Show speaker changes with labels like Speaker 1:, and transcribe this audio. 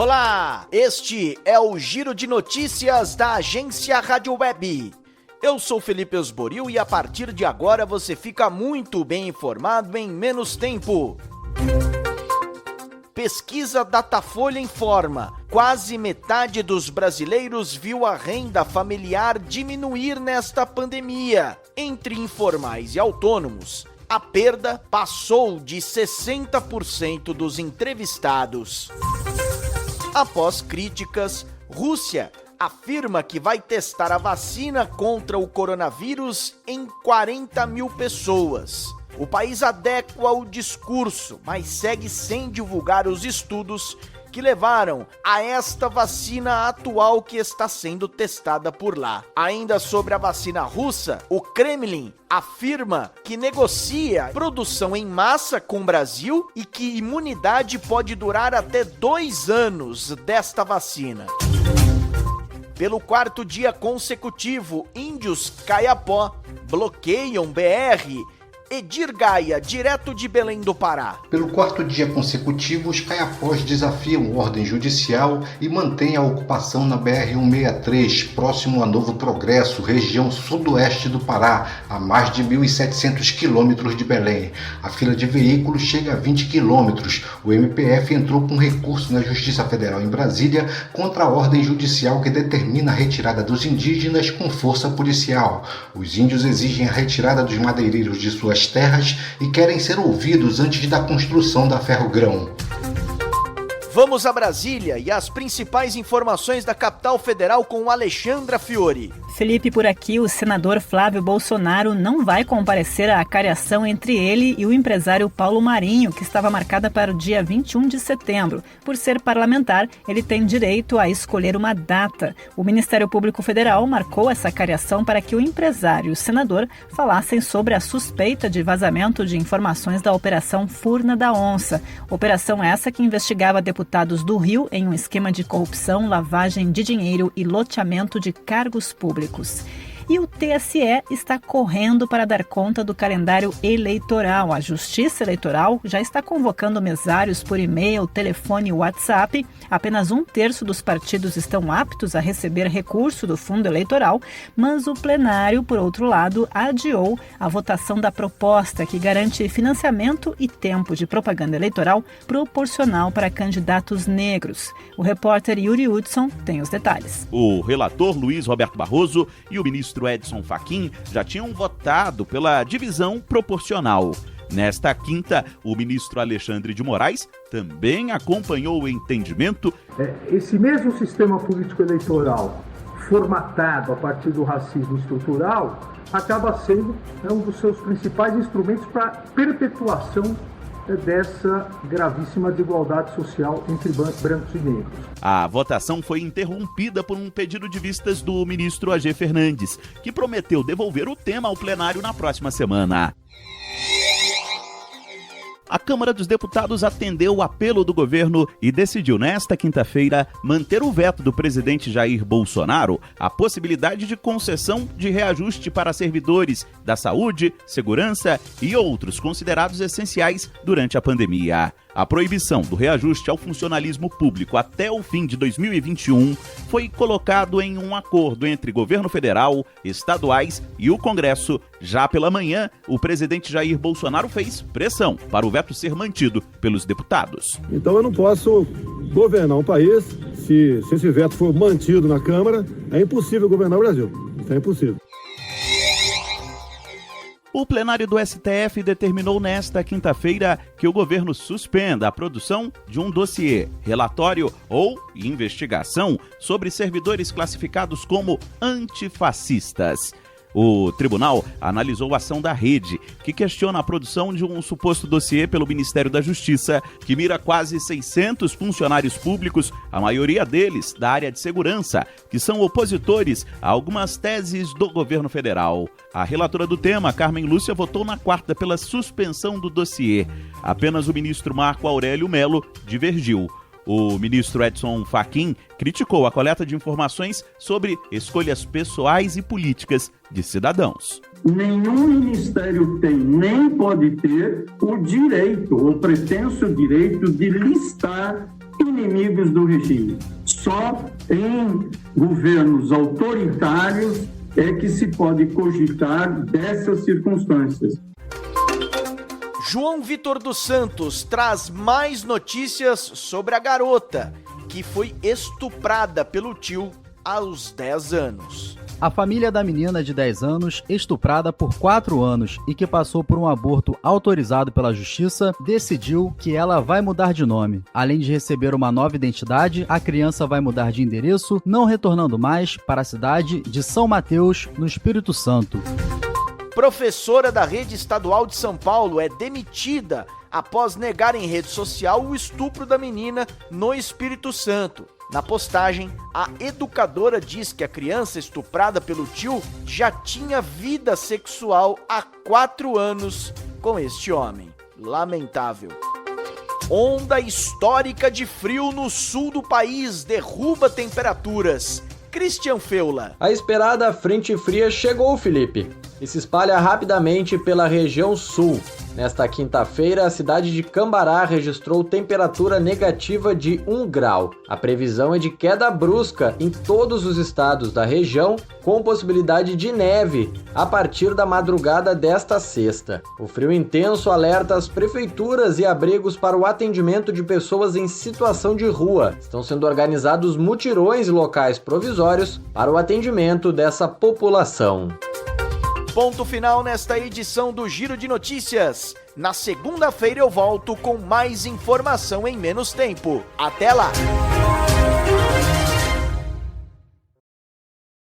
Speaker 1: Olá, este é o Giro de Notícias da Agência Rádio Web. Eu sou Felipe Osboril e a partir de agora você fica muito bem informado em menos tempo. Pesquisa Datafolha informa: quase metade dos brasileiros viu a renda familiar diminuir nesta pandemia. Entre informais e autônomos, a perda passou de 60% dos entrevistados. Após críticas, Rússia afirma que vai testar a vacina contra o coronavírus em 40 mil pessoas. O país adequa o discurso, mas segue sem divulgar os estudos que levaram a esta vacina atual que está sendo testada por lá. Ainda sobre a vacina russa, o Kremlin afirma que negocia produção em massa com o Brasil e que imunidade pode durar até 2 anos desta vacina. Pelo 4º dia consecutivo, índios Caiapó bloqueiam BR. Edir Gaia, direto de Belém do Pará.
Speaker 2: Pelo 4º dia consecutivo, os caiapós desafiam ordem judicial e mantêm a ocupação na BR-163, próximo a Novo Progresso, região sudoeste do Pará, a mais de 1.700 quilômetros de Belém. A fila de veículos chega a 20 quilômetros. O MPF entrou com recurso na Justiça Federal em Brasília contra a ordem judicial que determina a retirada dos indígenas com força policial. Os índios exigem a retirada dos madeireiros de suas terras e querem ser ouvidos antes da construção da Ferrogrão.
Speaker 1: Vamos a Brasília e as principais informações da capital federal com Alexandra Fiori.
Speaker 3: Felipe, por aqui, o senador Flávio Bolsonaro não vai comparecer à acariação entre ele e o empresário Paulo Marinho, que estava marcada para o dia 21 de setembro. Por ser parlamentar, ele tem direito a escolher uma data. O Ministério Público Federal marcou essa acariação para que o empresário e o senador falassem sobre a suspeita de vazamento de informações da Operação Furna da Onça. Operação essa que investigava deputados do Rio em um esquema de corrupção, lavagem de dinheiro e loteamento de cargos públicos. E o TSE está correndo para dar conta do calendário eleitoral. A Justiça Eleitoral já está convocando mesários por e-mail, telefone e WhatsApp. Apenas 1/3 dos partidos estão aptos a receber recurso do fundo eleitoral, mas o plenário, por outro lado, adiou a votação da proposta que garante financiamento e tempo de propaganda eleitoral proporcional para candidatos negros. O repórter Yuri Hudson tem os detalhes.
Speaker 4: O relator Luiz Roberto Barroso e o ministro Edson Fachin já tinham votado pela divisão proporcional. Nesta quinta, o ministro Alexandre de Moraes também acompanhou o entendimento.
Speaker 5: Esse mesmo sistema político-eleitoral formatado a partir do racismo estrutural acaba sendo um dos seus principais instrumentos para perpetuação dessa gravíssima desigualdade social entre brancos e negros.
Speaker 4: A votação foi interrompida por um pedido de vistas do ministro AG Fernandes, que prometeu devolver o tema ao plenário na próxima semana. A Câmara dos Deputados atendeu o apelo do governo e decidiu nesta quinta-feira manter o veto do presidente Jair Bolsonaro à possibilidade de concessão de reajuste para servidores da saúde, segurança e outros considerados essenciais durante a pandemia. A proibição do reajuste ao funcionalismo público até o fim de 2021 foi colocado em um acordo entre governo federal, estaduais e o Congresso. Já pela manhã, o presidente Jair Bolsonaro fez pressão para o veto ser mantido pelos deputados.
Speaker 6: Então eu não posso governar um país se esse veto for mantido na Câmara. É impossível governar o Brasil. Isso é impossível.
Speaker 4: O plenário do STF determinou nesta quinta-feira que o governo suspenda a produção de um dossiê, relatório ou investigação sobre servidores classificados como antifascistas. O tribunal analisou a ação da Rede, que questiona a produção de um suposto dossiê pelo Ministério da Justiça, que mira quase 600 funcionários públicos, a maioria deles da área de segurança, que são opositores a algumas teses do governo federal. A relatora do tema, Carmen Lúcia, votou na quarta pela suspensão do dossiê. Apenas o ministro Marco Aurélio Mello divergiu. O ministro Edson Fachin criticou a coleta de informações sobre escolhas pessoais e políticas de cidadãos.
Speaker 7: Nenhum ministério tem, nem pode ter, o direito, ou pretenso direito, de listar inimigos do regime. Só em governos autoritários é que se pode cogitar dessas circunstâncias.
Speaker 1: João Vitor dos Santos traz mais notícias sobre a garota que foi estuprada pelo tio aos 10 anos.
Speaker 8: A família da menina de 10 anos, estuprada por 4 anos e que passou por um aborto autorizado pela justiça, decidiu que ela vai mudar de nome. Além de receber uma nova identidade, a criança vai mudar de endereço, não retornando mais para a cidade de São Mateus, no Espírito Santo.
Speaker 1: Professora da rede estadual de São Paulo é demitida após negar em rede social o estupro da menina no Espírito Santo. Na postagem, a educadora diz que a criança estuprada pelo tio já tinha vida sexual há 4 anos com este homem. Lamentável. Onda histórica de frio no sul do país derruba temperaturas. Christian Feula.
Speaker 9: A esperada frente fria chegou, Felipe, e se espalha rapidamente pela região sul. Nesta quinta-feira, a cidade de Cambará registrou temperatura negativa de 1 grau. A previsão é de queda brusca em todos os estados da região, com possibilidade de neve a partir da madrugada desta sexta. O frio intenso alerta as prefeituras e abrigos para o atendimento de pessoas em situação de rua. Estão sendo organizados mutirões e locais provisórios para o atendimento dessa população.
Speaker 1: Ponto final nesta edição do Giro de Notícias. Na segunda-feira eu volto com mais informação em menos tempo. Até lá!